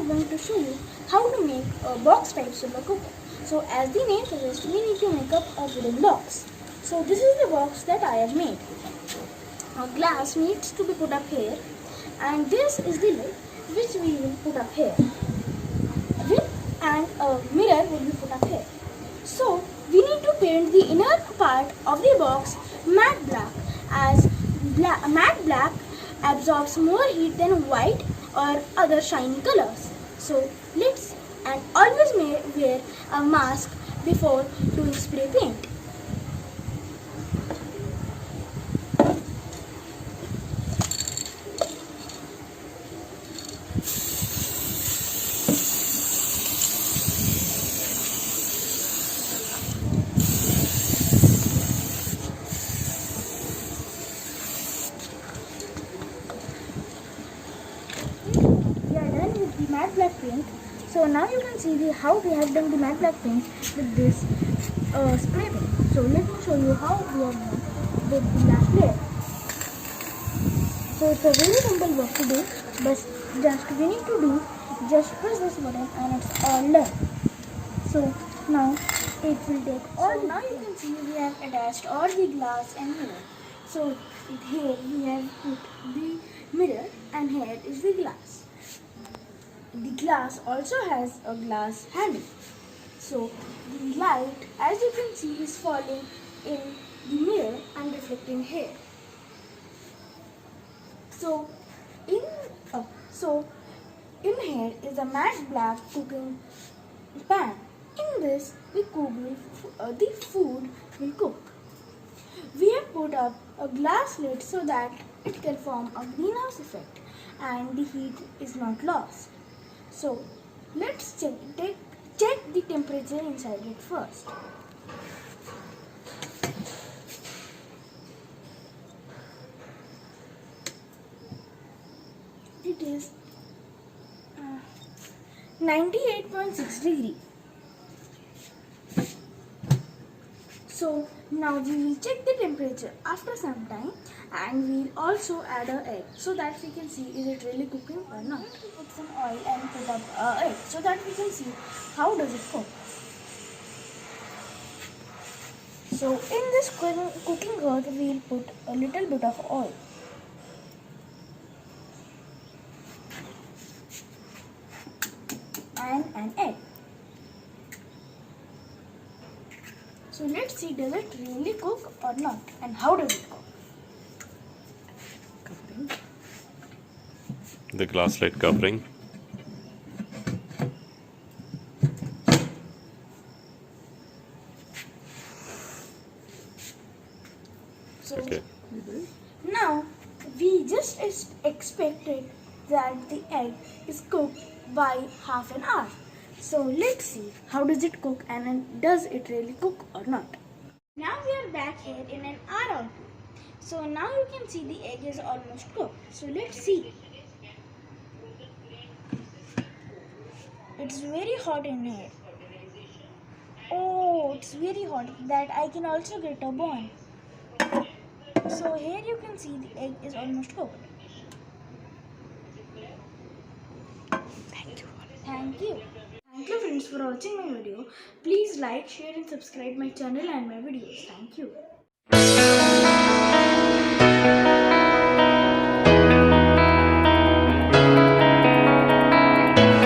am going to show you how to make a box type slow cooker. So as the name suggests, we need to make up a wooden box. So this is the box that I have made. A glass needs to be put up here, and this is the lid which we will put up here. And a mirror will be put up here. So we need to paint the inner part of the box matte black, as matte black absorbs more heat than white or other shiny colors. So and always wear a mask before doing spray paint. We are done with the matte black paint. So now you can see how we have done the matte black paint with this spray paint. So let me show you how we have done with the glass layer. So it's a very simple work to do, but we need to do just press this button and it's all done. So now it will take all. So now you can see we have attached all the glass and mirror. So here we have put the mirror and here is the glass. The glass also has a glass handle. So the light, as you can see, is falling in the mirror and reflecting here. So in here is a matte black cooking pan. In this the food will cook. We have put up a glass lid so that it can form a greenhouse effect and the heat is not lost. So let's check the temperature inside it first. It is 98.6 degrees. So now we will check the temperature after some time, and we will also add an egg so that we can see is it really cooking or not. Put some oil and put up an egg so that we can see how does it cook. So in this cooking earth we will put a little bit of oil. And an egg. So let's see, does it really cook or not, and how does it cook? Covering. The glass lid covering. So okay. Now we just expected that the egg is cooked by half an hour. So let's see how does it cook and does it really cook or not. Now we are back here in an hour or two. So now you can see the egg is almost cooked. So let's see. It's very hot in here. Oh, it's very hot that I can also get a burn. So here you can see the egg is almost cooked. Thank you. Thank you. Thank you friends for watching my video. Please like, share and subscribe my channel and my videos. Thank you.